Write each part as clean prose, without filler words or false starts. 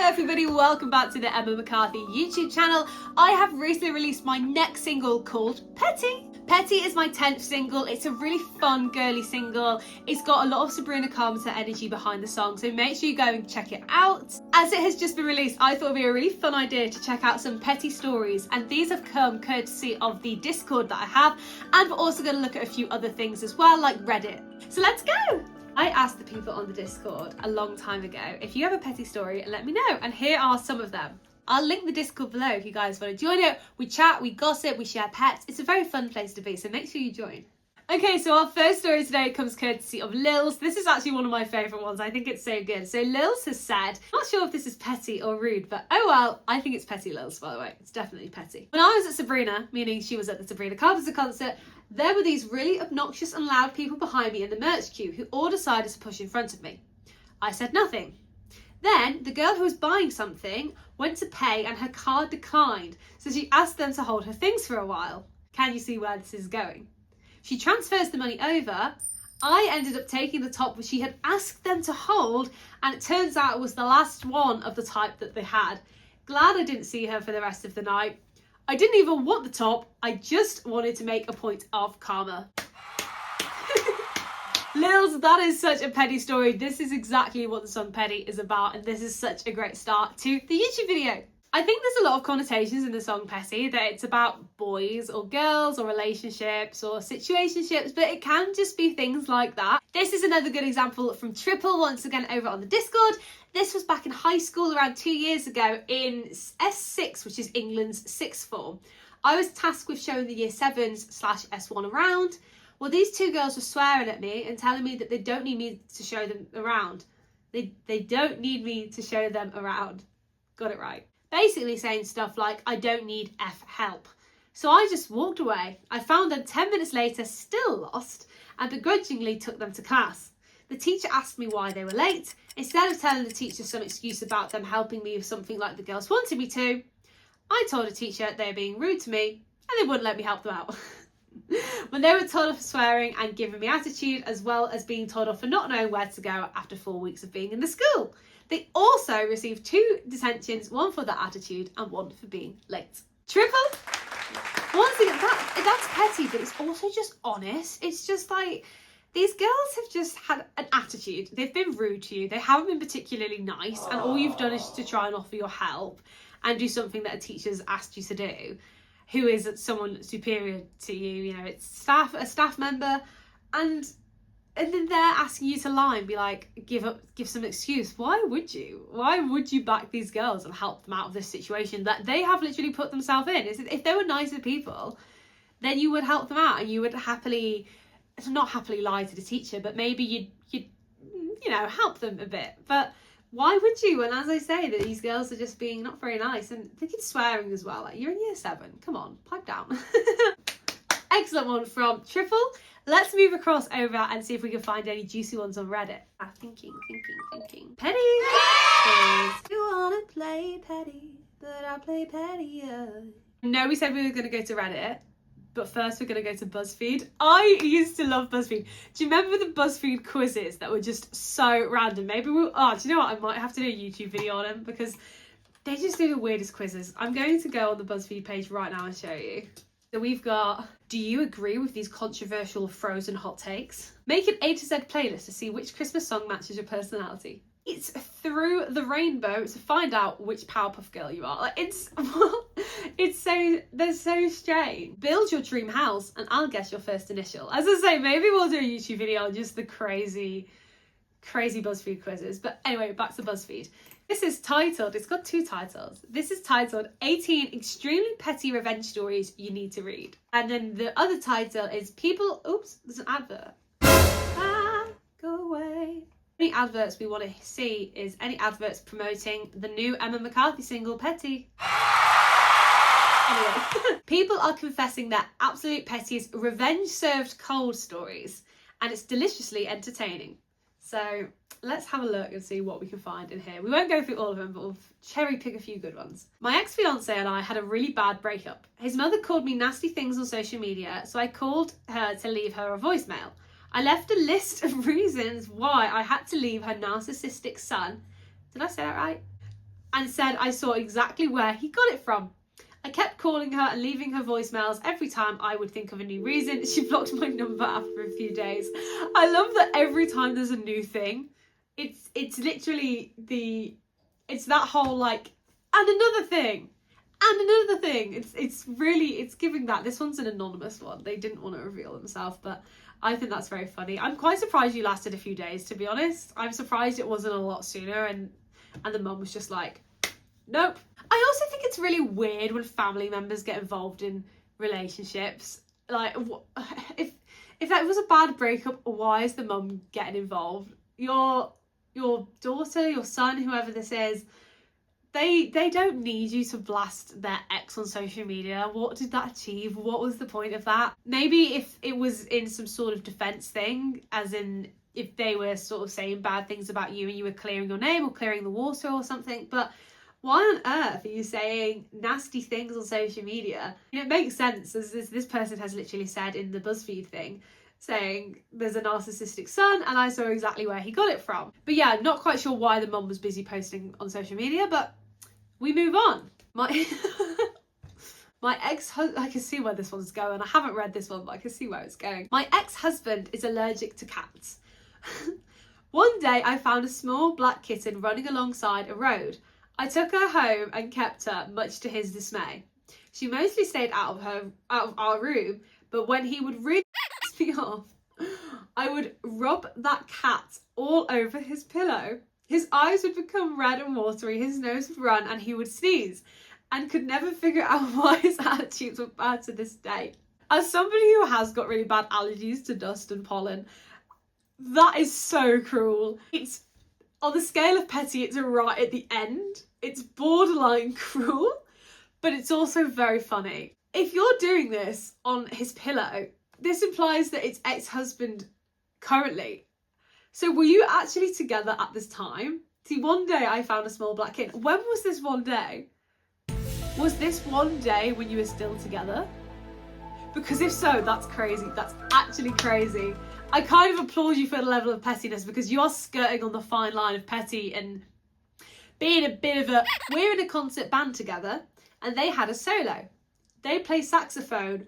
everybody, welcome back to the Emma McCarthy YouTube channel. I have recently released my next single called Petty. Petty is my 10th single. It's a really fun, girly single. It's got a lot of Sabrina Carpenter energy behind the song, so make sure you go and check it out. As it has just been released, I thought it would be a really fun idea to check out some Petty stories, and these have come courtesy of the Discord that I have, and we're also going to look at a few other things as well, like Reddit. So let's go! I asked the people on the Discord a long time ago, if you have a Petty story, let me know, and here are some of them. I'll link the Discord below if you guys want to join it. We chat, we gossip, we share pets. It's a very fun place to be, so make sure you join. Okay, so our first story today comes courtesy of Lils. This is actually one of my favourite ones. I think it's so good. So Lils has said, not sure if this is petty or rude, but oh well, I think it's petty, Lils, by the way. It's definitely petty. When I was at Sabrina, meaning she was at the Sabrina Carpenter concert, there were these really obnoxious and loud people behind me in the merch queue who all decided to push in front of me. I said nothing. Then the girl who was buying something went to pay and her card declined, so she asked them to hold her things for a while. Can you see where this is going? She transfers the money over. I ended up taking the top which she had asked them to hold, and it turns out it was the last one of the type that they had. Glad I didn't see her for the rest of the night. I didn't even want the top, I just wanted to make a point of karma. Lils, that is such a petty story. This is exactly what the song Petty is about, and this is such a great start to the YouTube video. I think there's a lot of connotations in the song Petty, that it's about boys or girls or relationships or situationships, but it can just be things like that. This is another good example from Triple, once again over on the Discord. This was back in high school around 2 years ago in S6, which is England's sixth form. I was tasked with showing the year 7s/S1 around. Well, these two girls were swearing at me and telling me that they don't need me to show them around. They don't need me to show them around. Got it right. Basically saying stuff like, I don't need F help. So I just walked away. I found them 10 minutes later, still lost, and begrudgingly took them to class. The teacher asked me why they were late. Instead of telling the teacher some excuse about them helping me with something like the girls wanted me to, I told the teacher they were being rude to me and they wouldn't let me help them out. When they were told off for swearing and giving me attitude, as well as being told off for not knowing where to go after 4 weeks of being in the school. They also received 2 detentions, one for that attitude and one for being late. Triple? Once again, that's petty, but it's also just honest. It's just like, these girls have just had an attitude. They've been rude to you. They haven't been particularly nice, and all you've done is to try and offer your help and do something that a teacher's asked you to do, who is someone superior to you. You know, it's a staff member, and then they're asking you to lie and be like, give some excuse. Why would you? Why would you back these girls and help them out of this situation that they have literally put themselves in? If they were nicer people, then you would help them out, and you would not happily lie to the teacher, but maybe you'd you know, help them a bit. But why would you? And as I say, that these girls are just being not very nice, and they keep swearing as well. Like, you're in year 7, come on, pipe down. Excellent one from Triple. Let's move across over and see if we can find any juicy ones on Reddit. Thinking. Petty! You wanna play petty, but I play pettier. No, we said we were going to go to Reddit, but first we're going to go to BuzzFeed. I used to love BuzzFeed. Do you remember the BuzzFeed quizzes that were just so random? Maybe do you know what? I might have to do a YouTube video on them because they just do the weirdest quizzes. I'm going to go on the BuzzFeed page right now and show you. So we've got, do you agree with these controversial Frozen hot takes? Make an A to Z playlist to see which Christmas song matches your personality. It's through the rainbow to find out which Powerpuff Girl you are. Like, they're so strange. Build your dream house and I'll guess your first initial. As I say, maybe we'll do a YouTube video on just the crazy BuzzFeed quizzes. But anyway, back to BuzzFeed. This is titled, it's got 2 titles. This is titled 18 Extremely Petty Revenge Stories You Need to Read. And then the other title is there's an advert. Go away. Any adverts we want to see is any adverts promoting the new Emma McCarthy single, Petty. Anyway, people are confessing their absolute pettiest revenge served cold stories, and it's deliciously entertaining. So let's have a look and see what we can find in here. We won't go through all of them, but we'll cherry pick a few good ones. My ex-fiance and I had a really bad breakup. His mother called me nasty things on social media, so I called her to leave her a voicemail. I left a list of reasons why I had to leave her narcissistic son. Did I say that right? and said I saw exactly where he got it from. I kept calling her and leaving her voicemails every time I would think of a new reason. She blocked my number after a few days. I love that every time there's a new thing, it's literally it's that whole like, and another thing. And another thing, it's giving that. This one's an anonymous one. They didn't want to reveal themselves, but I think that's very funny. I'm quite surprised you lasted a few days, to be honest. I'm surprised it wasn't a lot sooner and the mum was just like, nope. I also think it's really weird when family members get involved in relationships. Like, if that was a bad breakup, why is the mum getting involved? Your daughter, your son, whoever this is, they don't need you to blast their ex on social media. What did that achieve? What was the point of that? Maybe if it was in some sort of defense thing, as in if they were sort of saying bad things about you and you were clearing your name or clearing the water or something, but why on earth are you saying nasty things on social media? It makes sense, as this person has literally said in the BuzzFeed thing, saying there's a narcissistic son and I saw exactly where he got it from. But yeah, I'm not quite sure why the mum was busy posting on social media, but we move on. My ex-husband, I can see where this one's going. I haven't read this one, but I can see where it's going. My ex-husband is allergic to cats. One day I found a small black kitten running alongside a road. I took her home and kept her, much to his dismay. She mostly stayed out of our room, but when he would really piss me off, I would rub that cat all over his pillow. His eyes would become red and watery, his nose would run, and he would sneeze, and could never figure out why his attitudes were bad to this day. As somebody who has got really bad allergies to dust and pollen, that is so cruel. It's, on the scale of petty, it's right at the end. It's borderline cruel, but it's also very funny. If you're doing this on his pillow, this implies that it's ex-husband currently. So were you actually together at this time? See, one day I found a small black kitten. When was this one day? Was this one day when you were still together? Because if so, that's crazy. That's actually crazy. I kind of applaud you for the level of pettiness, because you are skirting on the fine line of petty and being a bit of a... We're in a concert band together and they had a solo. They play saxophone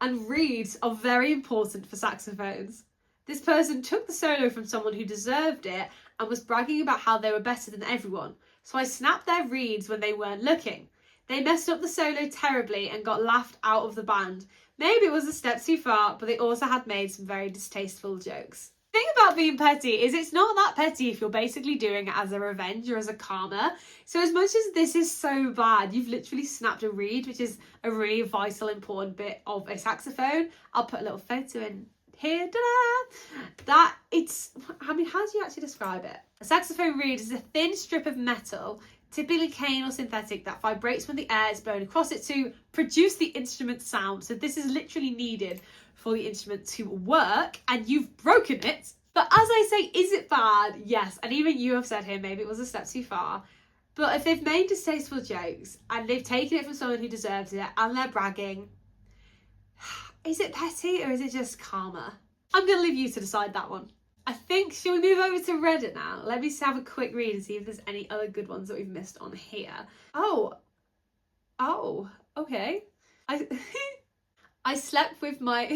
and reeds are very important for saxophones. This person took the solo from someone who deserved it and was bragging about how they were better than everyone. So I snapped their reeds when they weren't looking. They messed up the solo terribly and got laughed out of the band. Maybe it was a step too far, but they also had made some very distasteful jokes. The thing about being petty is it's not that petty if you're basically doing it as a revenge or as a karma. So as much as this is so bad, you've literally snapped a reed, which is a really vital, important bit of a saxophone. I'll put a little photo in here. Ta-da! That it's, I mean, how do you actually describe it? A saxophone reed is a thin strip of metal, typically cane or synthetic, that vibrates when the air is blown across it to produce the instrument sound. So this is literally needed for the instrument to work, and you've broken it. But as I say, is it bad? Yes, and even you have said here maybe it was a step too far. But if they've made distasteful jokes and they've taken it from someone who deserves it and they're bragging, is it petty or is it just karma? I'm going to leave you to decide that one. I think, shall we move over to Reddit now? Let me have a quick read and see if there's any other good ones that we've missed on here. Oh, okay. I slept with my...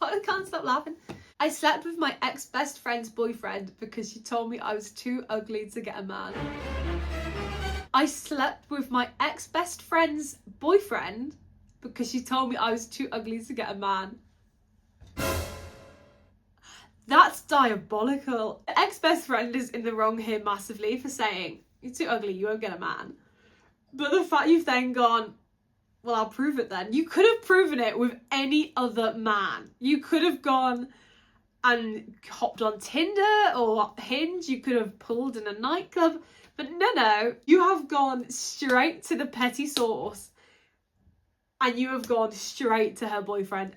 I can't stop laughing. I slept with my ex-best friend's boyfriend because she told me I was too ugly to get a man. I slept with my ex-best friend's boyfriend because she told me I was too ugly to get a man. That's diabolical. The ex-best friend is in the wrong here massively for saying, you're too ugly, you won't get a man. But the fact you've then gone, well, I'll prove it then. You could have proven it with any other man. You could have gone and hopped on Tinder or Hinge. You could have pulled in a nightclub. But no, you have gone straight to the petty source. And you have gone straight to her boyfriend.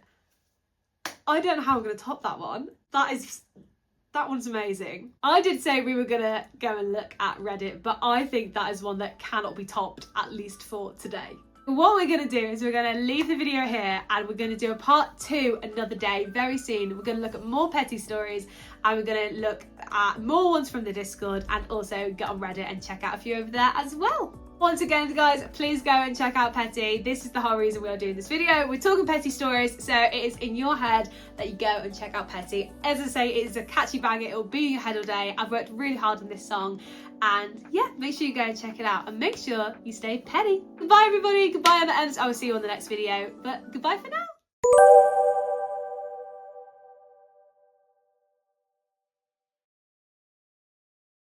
I don't know how I'm going to top that one. That one's amazing. I did say we were going to go and look at Reddit, but I think that is one that cannot be topped, at least for today. What we're going to do is we're going to leave the video here and we're going to do a part 2 another day very soon. We're going to look at more petty stories and we're going to look at more ones from the Discord and also get on Reddit and check out a few over there as well. Once again, guys, please go and check out Petty. This is the whole reason we are doing this video. We're talking petty stories, so it is in your head that you go and check out Petty. As I say, it is a catchy banger. It will be in your head all day. I've worked really hard on this song. And yeah, make sure you go and check it out. And make sure you stay petty. Goodbye, everybody. Goodbye, M&Ms. I will see you on the next video. But goodbye for now.